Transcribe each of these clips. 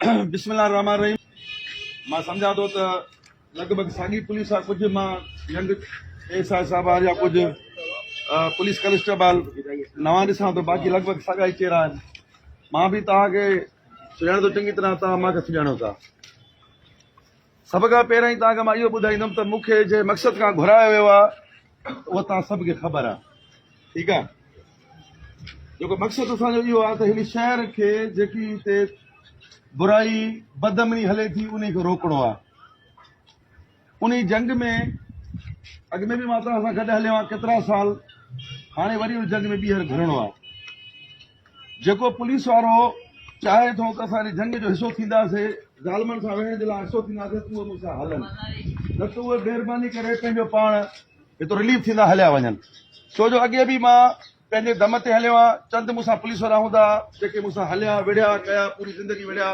बिस्मिल्लाहिर्रहमानिर्रहीम। मां सम्झा थो त लॻभॻि साॻी पुलिस आहे, कुझु मां यंग एएसआई साहिब आहे या कुझु पुलिस कॉन्स्टेबल नवां ॾिसां थो, बाक़ी लॻभॻि साॻा ई चेहरा आहिनि। मां बि तव्हांखे सुञाणे थो चङी तरह, तव्हां मूंखे सुञाणो था। सभ खां पहिरियों ई तव्हांखे मां इहो ॿुधाईंदुमि त मूंखे जंहिं मक़सद खां घुरायो वियो आहे उहो तव्हां सभ खे ख़बर आहे, ठीकु आहे। जेको मक़सदु असांजो इहो आहे त हिन शहर खे जेकी हिते बुराई बदमनी हले थी उन खे रोकणो आहे। उन जंग में अॻु में बि मां तव्हां सां गॾु हलियो आहियां केतिरा साल, हाणे वरी उन जंग में ॿीहर घिरणो आहे। जेको पुलिस वारो चाहे थो त असां जंग जो हिसो थींदासीं, ज़ालमनि सां विहण जे लाइ हिसो थींदासीं, त उहे मूंसां हलनि, न त उहे महिरबानी करे पंहिंजो पाण हितो रिलीफ थींदा हलिया वञनि। छो जो अॻे बि मां पंहिंजे दम ते हलियो आहे, चंद मूंसां पुलिस वारा हूंदा जेके मूंसां हलिया विढ़िया कया, पूरी ज़िंदगी विढ़िया,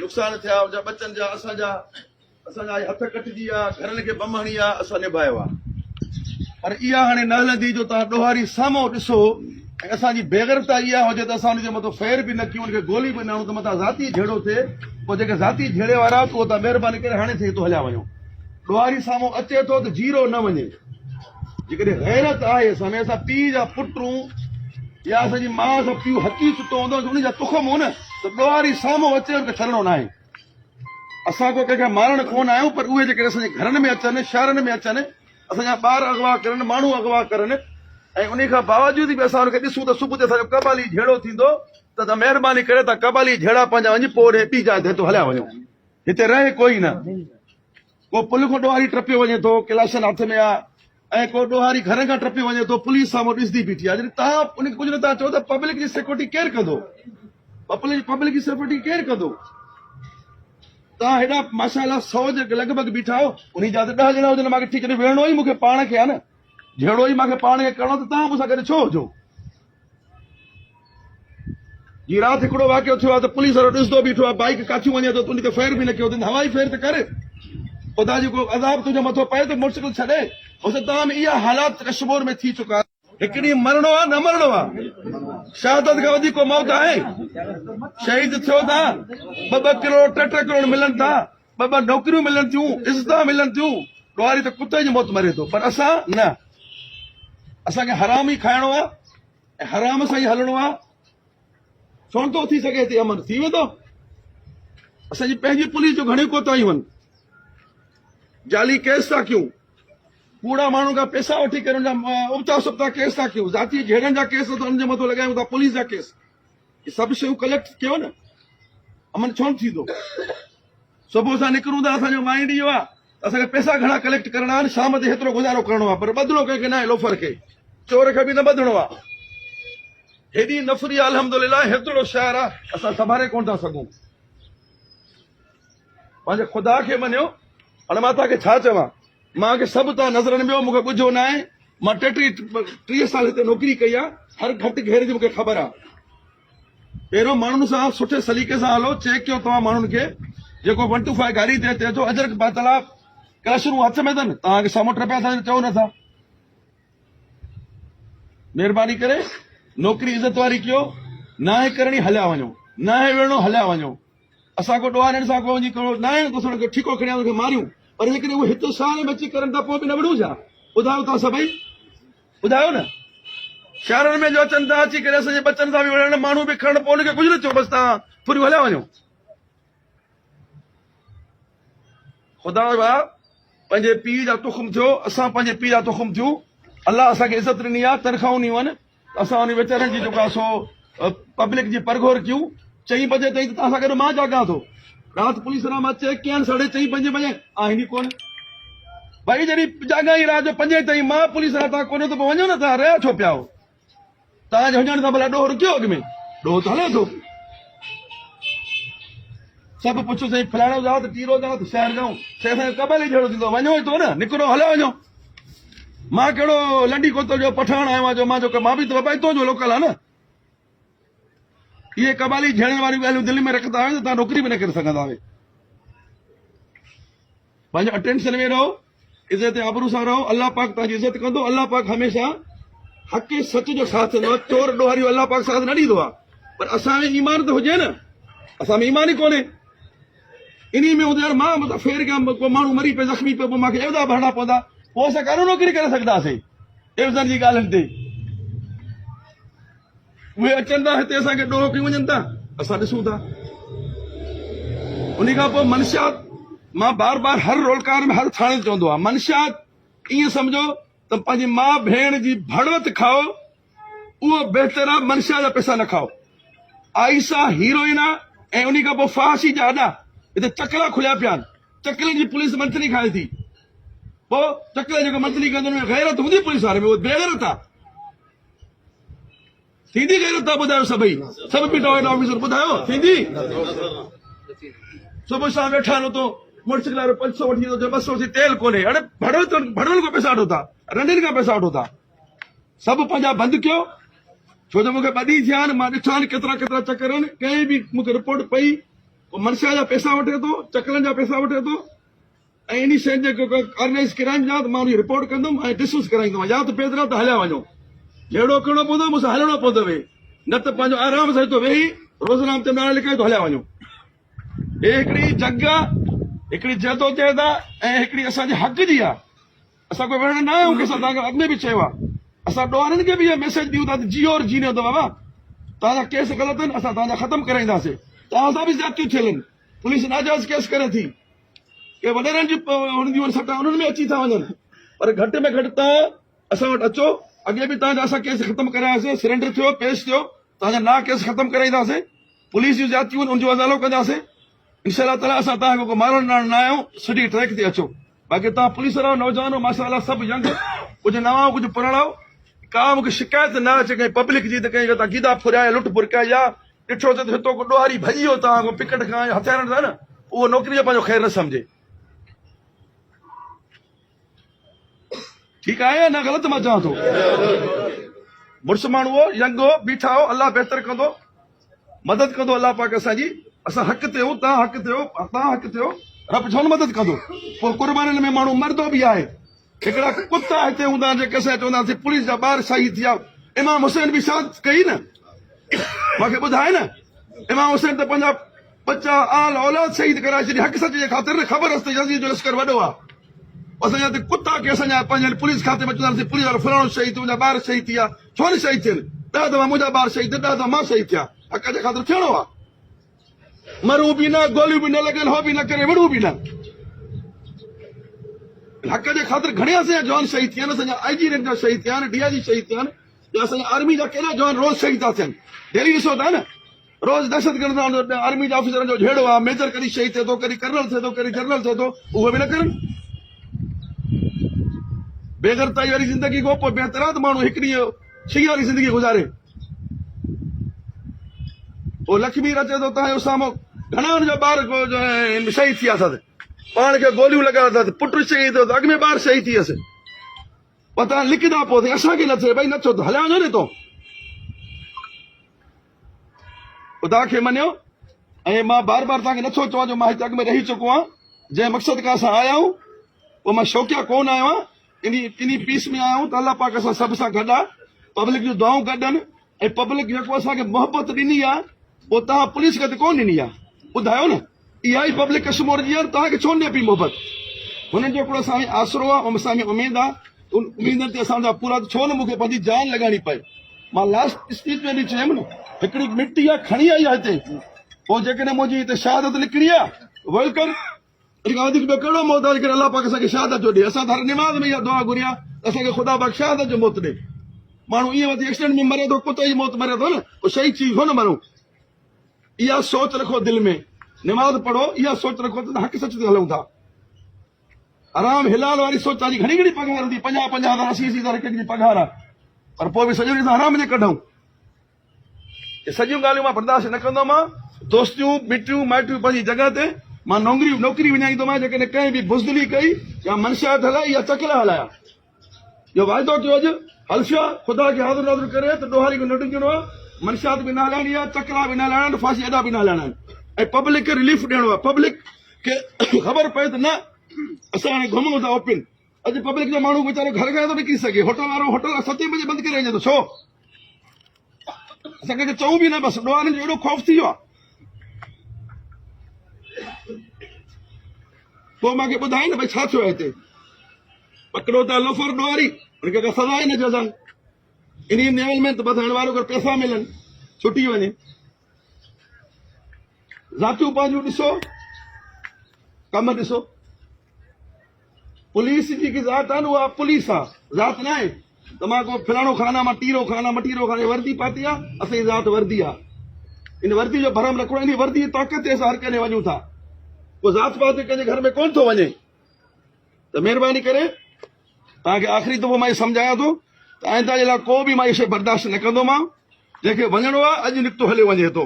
नुक़सान थिया उनजा बचनि जा, असांजा हथ कटिजी विया, घरनि खे बम हणी आहे, असां निभायो आहे। पर इहा हाणे न हलंदी जो तव्हां ॾोहारी साम्हूं ॾिसो ऐं असांजी बेग़रता इहा हुजे त असां हुनजे मथां फेर बि न कयूं, उनखे गोली बि न हणूं, त मथां ज़ाती झेड़ो थिए। पोइ जेके ज़ाती झेड़े वारा उहो तव्हां महिरबानी करे हाणे थिए थो हलिया वञो। ॾोहारी साम्हूं अचे थो त जीरो न वञे। जेकॾहिं गैरत आहे असां में, असां पीउ जा पुटूं या असांजी माउ सां पीउ हकी सुतो हूंदो, उन जा तुख़म हो न, त ॾोहारी साम्हूं अचे उनखे छॾणो न आहे। असां को कंहिंखे मारण कोन आहियूं, पर उहे जेके असांजे घरनि में अचनि, शहरनि में अचनि, असांजा ॿार अगवा करनि, माण्हू अगवा करनि, ऐं उन खां बावजूद बि असां हुनखे ॾिसूं त सुबुह ते असांजो कबाली झेड़ो थींदो, त तव्हां महिरबानी करे तव्हां कबाली झेड़ा पंहिंजा वञी पोइ ॿी जाइ ते हलिया वञो। हिते रहे कोई न। को पुल खां ॾोहारी टपियो वञे थो, कैलाशन हथ में आहे, ऐं को ॾोहारी घर खां टपियो वञे थो, पुलिस साम्हूं ॾिसंदी बीठी आहे। जॾहिं तव्हां उनखे कुझु न तव्हां चओ त पब्लिक जी सिक्योरिटी केरु कंदो? पब्लिक जी सिक्योरिटी केरु कंदो? तव्हां हेॾा माशाअल्लाह 100 जे लॻभॻि बीठा आहियो, उन जा त 10 ॼणा हुजनि, मूंखे ठीकु आहे, वेहणो ई मूंखे पाण खे आहे न, झेड़ो ई मूंखे पाण खे करणो, त तव्हां मूंसां गॾु छो हुजो? जी राति हिकिड़ो वाक़ियो थियो आहे त पुलिस वारो ॾिसंदो बीठो आहे, बाइक काथियूं वञे थो, उनखे फेर बि न कयो, हवाई फेर त करे। ख़ुदा जी को अज़ाब तुंहिंजे मथो पए त मोटरसाइकिल छॾे। मुल्तान में इहा हालात कश्मीर में थी चुका। हिकु ॾींहुं मरणो आहे, न मरणो आहे? शहादत खां वधीक को मौत आहे? शहीद थियो था, 2-2 करोड़ 3-3 करोड़ मिलनि था, 2-2 नौकरियूं मिलनि थियूं, इज़्ज़तां मिलनि थियूं। ॾोहारी त कुते जी मौत मरे थो, पर असां न। असांखे हराम ई खाइणो आहे ऐं हराम सां ई हलणो आहे। छो नथो थी सघे हिते अमन? थी वेंदो। असांजी पंहिंजी पुलिस जो घणियूं कोताहियूं आहिनि। जाली केस था कयूं, कूड़ा माण्हू खां पैसा वठी करे उबता सुबता केस था कयूं, ज़ाती झेड़नि जा केस त हुनजे मथां लॻायूं था, पुलिस जा केस। इहे सभु शयूं कलेक्ट कयो न, अमन छो न थींदो? सुबुह असां निकिरूं था, असांजो माइंड इहो आहे असांखे पैसा घणा कलेक्ट करणा आहिनि, शाम ते हेतिरो गुज़ारो करणो आहे, पर ॿधणो कंहिंखे न आहे, लोफर खे, चोर खे बि न ॿधणो आहे। हेॾी नफ़री आहे अल्हम्दुलिल्लाह, हेतिरो शहर आहे, असां संभाले कोन था सघूं। पंहिंजे ख़ुदा खे मञियो। हाणे मां तव्हांखे छा चवां? मूंखे सभु तव्हां नज़रनि में, मूंखे ॿुधो न आहे। मां 30 साल हिते नौकिरी कई आहे, हर घटि घेरे जी मूंखे ख़बर आहे। पहिरियों माण्हुनि सां सुठे सलीक़े सां हलो, चेक कयो तव्हां माण्हुनि खे। जेको 1 to 5 गाड़ी ते अचे थो, अजर बातला कलशरूं हथ में अथनि, तव्हांखे साम्हूं टपिया था चओ नथा। महिरबानी करे नौकिरी इज़त वारी कयो, न आहे करणी हलिया वञो, न आहे विढ़णो हलिया वञो। असां को ॾोहारनि सां को वञी करो न आहे, त हुनखे ठीको खणी हुनखे मारियूं, पर जेकॾहिं उहे हिते शहर में अची करनि था पोइ बि न विढ़ूं छा? ॿुधायो तव्हां सभई, ॿुधायो न। शहरनि में जो अचनि था, अची करे असांजे बचनि सां बि विढ़ण, माण्हू बि खणनि, पोइ हुनखे कुझु न चओ, बसि तव्हां फुरियूं हलिया वञो। ख़ुदा पंहिंजे पीउ जा तुख़ुम थियो, असां पंहिंजे पीउ जा तुख़ुम थियूं। अलाह असांखे इज़त ॾिनी आहे, तनख़्वाहूं ॾिनियूं आहिनि, असां उन वीचारनि जी जेको आहे सो पब्लिक जी परघोर कयूं। 4 बजे ताईं त तव्हां सां गॾु मां जाॻां थो। राति पुलिस वारा मां चेक कया 4:30-5 बजे आहिनि ई कोन। भाई जॾहिं जाॻां ई राति जो 5 ताईं, मां पुलिस वारा तव्हां कोन्हे, त पोइ वञो न, तव्हां रहिया छो पिया हो? तव्हांजे हुजण सां भला ॾोह रुकियो? अॻु में ॾोह त हले थो। सभु पुछो साईं, फलाणो जाओ त टीरो जाओ त शहर जाऊं, असांजो कबाली जहिड़ो थींदो, वञो ई थो न, निकिरो हलिया वञो। मां कहिड़ो लंडी कोतल जो पठान आहियो आहे जो मां बि त बाबा हितो जो लोकल आहे न। इहे कबाली झेड़ण वारियूं ॻाल्हियूं दिलि में रखंदा आहियो त तव्हां नौकिरी बि न करे सघंदा आहियो। पंहिंजो अटेंशन में रहो, इज़त आबरू सां रहो, अलाह पाक तव्हांजी इज़त कंदो। अलाह पाक हमेशह हक़ सच जो साथ ॾींदो आहे। चोर ॾोहारियूं अलाह पाक साथ न ॾींदो आहे, पर असां में ईमान त हुजे न। असां में ईमान ई कोन्हे। इन्हीं में हूंदे मां मतिलबु फेर कयां को माण्हू मरी पियो ज़ख़्मी पियो पोइ मूंखे एवदा भरणा पवंदा पोइ असां कानून नौकिरी करे सघंदासीं एवज़नि जी ॻाल्हियुनि ते उहे अचनि था हिते असांखे ॾोह कयूं वञनि था असां ॾिसूं था उन खां पोइ मनशियात मां बार बार हर रोलकार में हर थाणे चवंदो आहे मनशियात ईअं सम्झो त पंहिंजी माउ भेण जी भड़वत खाओ उहो बहितर आहे मनशिया जा पैसा न खाओ आइसा हीरोइन आहे ऐं उन खां पोइ फाशी जा अॾा हिते चकला खुलिया पिया आहिनि चकले जी पुलिस मंत्री खाए थी पोइ चकले जेको मंत्री कंदो हुन में गैरत हूंदी पुलिस वारे में उहो बेगैरत आहे थींदी गैरत आहे ॿुधायो सभई सभु बीटा ऑफिसर ॿुधायो थींदी सुबुह शाम वेठा आहिनि उतो मोटरसाइकिल 500 वठी ईंदो 200 जी तेल कोन्हे हाणे भड़वल खां पैसा वठो था रंडियुनि खां पैसा वठो था सभु पंहिंजा बंदि कयो छो जो मूंखे 2 ॾींहं थिया आहिनि मां ॾिठा आहिनि केतिरा केतिरा चकर आहिनि कंहिं बि मूंखे रिपोर्ट पई पोइ मनशिया जा पैसा वठे थो चकरनि जा पैसा वठे थो ऐं इन शइ जेको ऑर्गेनाइज़ कराइनि जा त मां हुनजी रिपोर्ट कंदुमि ऐं डिस्मिस कराईंदुमि या त पेदरा त हलिया वञो जहिड़ो करिणो पवंदो मूंसां हलणो पवंदो वेही न त पंहिंजो आराम सां हितो वेही रोज़नाम ते नालो लिखाए थो हलिया वञो हे हिकिड़ी जंग आहे हिकिड़ी जदोजहद आहे ऐं हिकिड़ी असांजे हक़ जी आहे असां कोई विढ़ण न आहियूं की असां तव्हांखे अॻु में बि चयो आहे असां ॾोहारनि खे बि इहा मैसेज ॾियूं था त जियो और जीने थो बाबा तव्हांजा केस ग़लति आहिनि असां तव्हांजा ख़तमु कराईंदासीं तव्हां सां बि ज़्यादतियूं थियल आहिनि पुलिस नाजाइज़ केस करे थी के वॾेरनि जी हूंदियूं सटा उन्हनि में अची था वञनि पर घटि में घटि तव्हां असां वटि अचो अॻे बि तव्हांजा असां केस ख़तमु करायासीं सरेंडर थियो पेश थियो तव्हांजा ना केस ख़तमु कराईंदासीं पुलिस जूं ज़्यादतियूं आहिनि उनजो अज़ालो कंदासीं इंशाअल्लाह ताला असां तव्हांखे को मारण न आहियूं सुठी ट्रैक ते अचो बाक़ी तव्हां पुलिस वारा नौजवान माशाअल्लाह सभु यंग कुझु नवां कुझु पुराणा का मूंखे शिकायत न अचे कंहिं पब्लिक जी त कंहिं तव्हां गीदा फुरिया लुट फुर कया या ॾिठो त हितो को ॾोहारी भॼी वियो तव्हां पिकट खां हथियारनि सां न उहो नौकिरी जो पंहिंजो ख़ैर न सम्झे ठीकु आहे या न ग़लति मां चवां थो मुड़ुस माण्हू हो यंग हो बीठा हो अलाह बहितर कंदो मदद कंदो अलाह पाक असांजी असां हक़ ते हो तव्हां हक़ ते हो तव्हां हक़ ते हो रब छो न मदद कंदो पोइ क़ुर्बानीनि में माण्हू मरदो बि आहे हिकिड़ा कुता हिते हूंदा जेके असां चवंदासीं पुलिस जा ॿार शहीद थिया इमाम हुसैन बि शहादत कई न मूंखे ॿुधाए न इमाम हुसैन त पंहिंजा बच्चा आल औलाद शहीद कराए छॾी हक़ सच जे ख़ातिर ख़बर अथसि यज़ीद जो लश्कर वॾो आहे असांजा हिते कुता खे असांजा पंहिंजे पुलिस खाते में चवंदासीं पुलिस वारो फलाणो शहीद मुंहिंजा ॿार शहीद थी विया छो न शहीद थियनि 10 दफ़ा मुंहिंजा ॿार शहीद 10 दफ़ा मां शहीद थिया हक़ जे ख़ातिर थियणो आहे मरूं बि न गोलियूं बि न लॻनि हो बि न करे विढ़ूं बि न हक़ जे ख़ातिर घणे असांजा जवान शहीद थिया आहिनि असांजा IG रेंज जा शहीद थिया आहिनि DIG शहीद थिया आहिनि या असांजा आर्मी जा केॾा जवान रोज़ शहीद था थियनि डेली ॾिसो था न रोज़ दहशतगर्द आर्मी जा ऑफिसरनि जो जहिड़ो आहे मेजर कॾहिं शहीद थिए थो कॾहिं कर्नल थिए थो कॾहिं जनरल थिए थो उहे बि न करनि बेगरताई वारी ज़िंदगी खां पोइ बहितर आहे त माण्हू हिकिड़ी शी वारी ज़िंदगी गुज़ारे पोइ लक्ष्मीर अचे थो तव्हांजो साम्हूं घणा हुनजा ॿार शहीद थी विया अथसि पाण खे गोलियूं लॻायो अथसि पुटु शहीद थियो अॻु में ॿार शहीद थी वियसि पोइ तव्हां लिखंदा पोइ असांखे न थिए भई नथो हलिया वञो न हितो ख़ुदा खे मञियो ऐं मां बार बार तव्हांखे नथो चवां जो मां हिते अॻु में रही चुको आहियां जंहिं मक़सद खां असां आया आहियूं पोइ मां शौक़िया कोन आहियो आहियां इन पीस में आया आहियूं त अलाह पाक असां सभ सां गॾु आहे पब्लिक जूं दुआऊं गॾु आहिनि ऐं पब्लिक जेको असांखे मोहबत ॾिनी आहे पोइ तव्हां पुलिस खे त कोन ॾिनी आहे ॿुधायो न इहा ई पब्लिक कश्मीर जी आहे तव्हांखे छो ॾिए पई मोहबत हुननि जो हिकिड़ो असांखे आसरो आहे ऐं असांखे उमेद आहे उमेदनि ते असांजा पूरा छो न मूंखे पंहिंजी जान लॻाइणी पए मां लास्ट स्पीच में बि चयुमि न हिकिड़ी मिटी आहे खणी आई आहे हिते पोइ जेकॾहिं मुंहिंजी हिते शहादत लिखणी आहे वेलकम वधीक ॿियो कहिड़ो मौत आहे जेकॾहिं अलाह पाक असांखे शहादत जो ॾिए असां त हर निमाज़ में इहा दुआ घुरिया असांखे ख़ुदा पाक शहादत जो मौत ॾे माण्हू ईअं वधी एक्सीडेंट में मरे थो कुते जी मौत मरे थो न पोइ शहीद थी छो न मरो इहा सोच रखो दिलि में निमाज़ पढ़ो इहा सोच रखो त हक़ सच ते हलूं था आराम हिलाल वारी सोच तव्हांजी घणी घणी पघार हूंदी 50,000 80,000 हिक जी पघार आहे पर पोइ बि सॼो ॾींहुं आराम जे कढूं सॼियूं ॻाल्हियूं मां बर्दाश्त न कंदो मां दोस्तियूं मिटियूं माइटियूं पंहिंजी जॻह ते मां नौकिरी विञाईंदोमांइ जेकॾहिं कंहिं बि बुज़दिली कई या मनशियात हलाई या चकला हलाया इहो वाइदो कयो अॼु हल्फिया ख़ुदा खे हाज़िर नाज़िर करे त ॾोहारी खे न ॾिजणो आहे मनशियात बि न हलाइणी आहे चकला बि न हलाइणा आहिनि फांसी अॾा बि न हलाइणा आहिनि ऐं पब्लिक खे रिलीफ ॾियणो आहे पब्लिक खे ख़बर पए त न असां हाणे घुमूं था ओपिन अॼु पब्लिक जो माण्हू वीचारो घर घर थो निकिरी सघे होटल वारो होटल 7 बजे बंदि करे वञे थो छो असां कंहिंखे चऊं बि न बसि ॾोहारनि जो एॾो ख़ौफ़ थी वियो आहे पोइ मूंखे ॿुधाए न भई छा थियो आहे हिते पकड़ो था लोफर ॾुआरी हुनखे सज़ा ई न जज़न इन नेवल में त ॿधाइण वारो अगरि पैसा मिलनि छुटी वञे ज़ातियूं पंहिंजूं ॾिसो कम ॾिसो पुलिस जी की ज़ात आहे न उहा पुलिस आहे ज़ात न आहे त मां को फलाणो खाना मां टीरो खाना मटीरो खाना वर्दी पाती आहे असांजी ज़ात वर्दी आहे इन वर्दी जो भरम रखिणो इन वर्दी जी ताक़त ते असां हर कंहिं वञूं था को ज़ात पात कंहिंजे घर में कोन थो वञे त महिरबानी करे तव्हांखे आख़िरी दफ़ो मां इहो सम्झायां थो त आइंदा जे लाइ को बि मां इहो शइ बर्दाश्त न कंदोमांव जंहिंखे वञिणो आहे अॼु निकितो हलियो वञे थो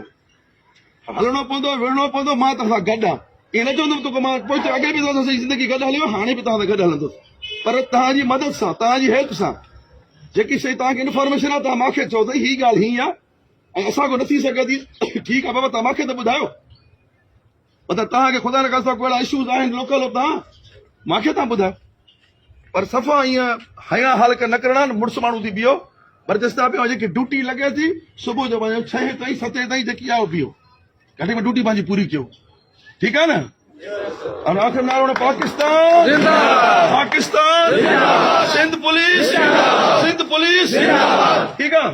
हलणो पवंदो विढ़णो पवंदो मां तव्हां सां गॾु आहे ईअं न चवंदुमि तोखे मां पोइ अॻे बि तव्हां सां ज़िंदगी गॾु हलियो हाणे बि तव्हां सां गॾु हलंदुसि पर तव्हांजी मदद सां तव्हांजी हेल्प सां जेकी शइ तव्हांखे इंफॉर्मेशन आहे तव्हां मूंखे चओ त हीअ ॻाल्हि हीअं आहे ऐं असांखे न थी सघे थी ठीकु आहे बाबा तव्हां मूंखे त ॿुधायो मतिलबु तव्हांखे ख़ुदा न खां को अहिड़ा इशूज़ आहिनि लोकल तव्हां मूंखे तव्हां ॿुधायो पर सफ़ा ईअं हया हालक न करणा मुड़ुसु माण्हू थी बीहो पर जेसितां पियो जेकी ड्यूटी लॻे थी सुबुह जो वञो 6 ताईं 7 ताईं जेकी आहे बीहो घटि में ड्यूटी पंहिंजी पूरी कयो ठीकु आहे न और आखिर नारो पाकिस्तान पाकिस्तान सिंध पुलिस ठीक है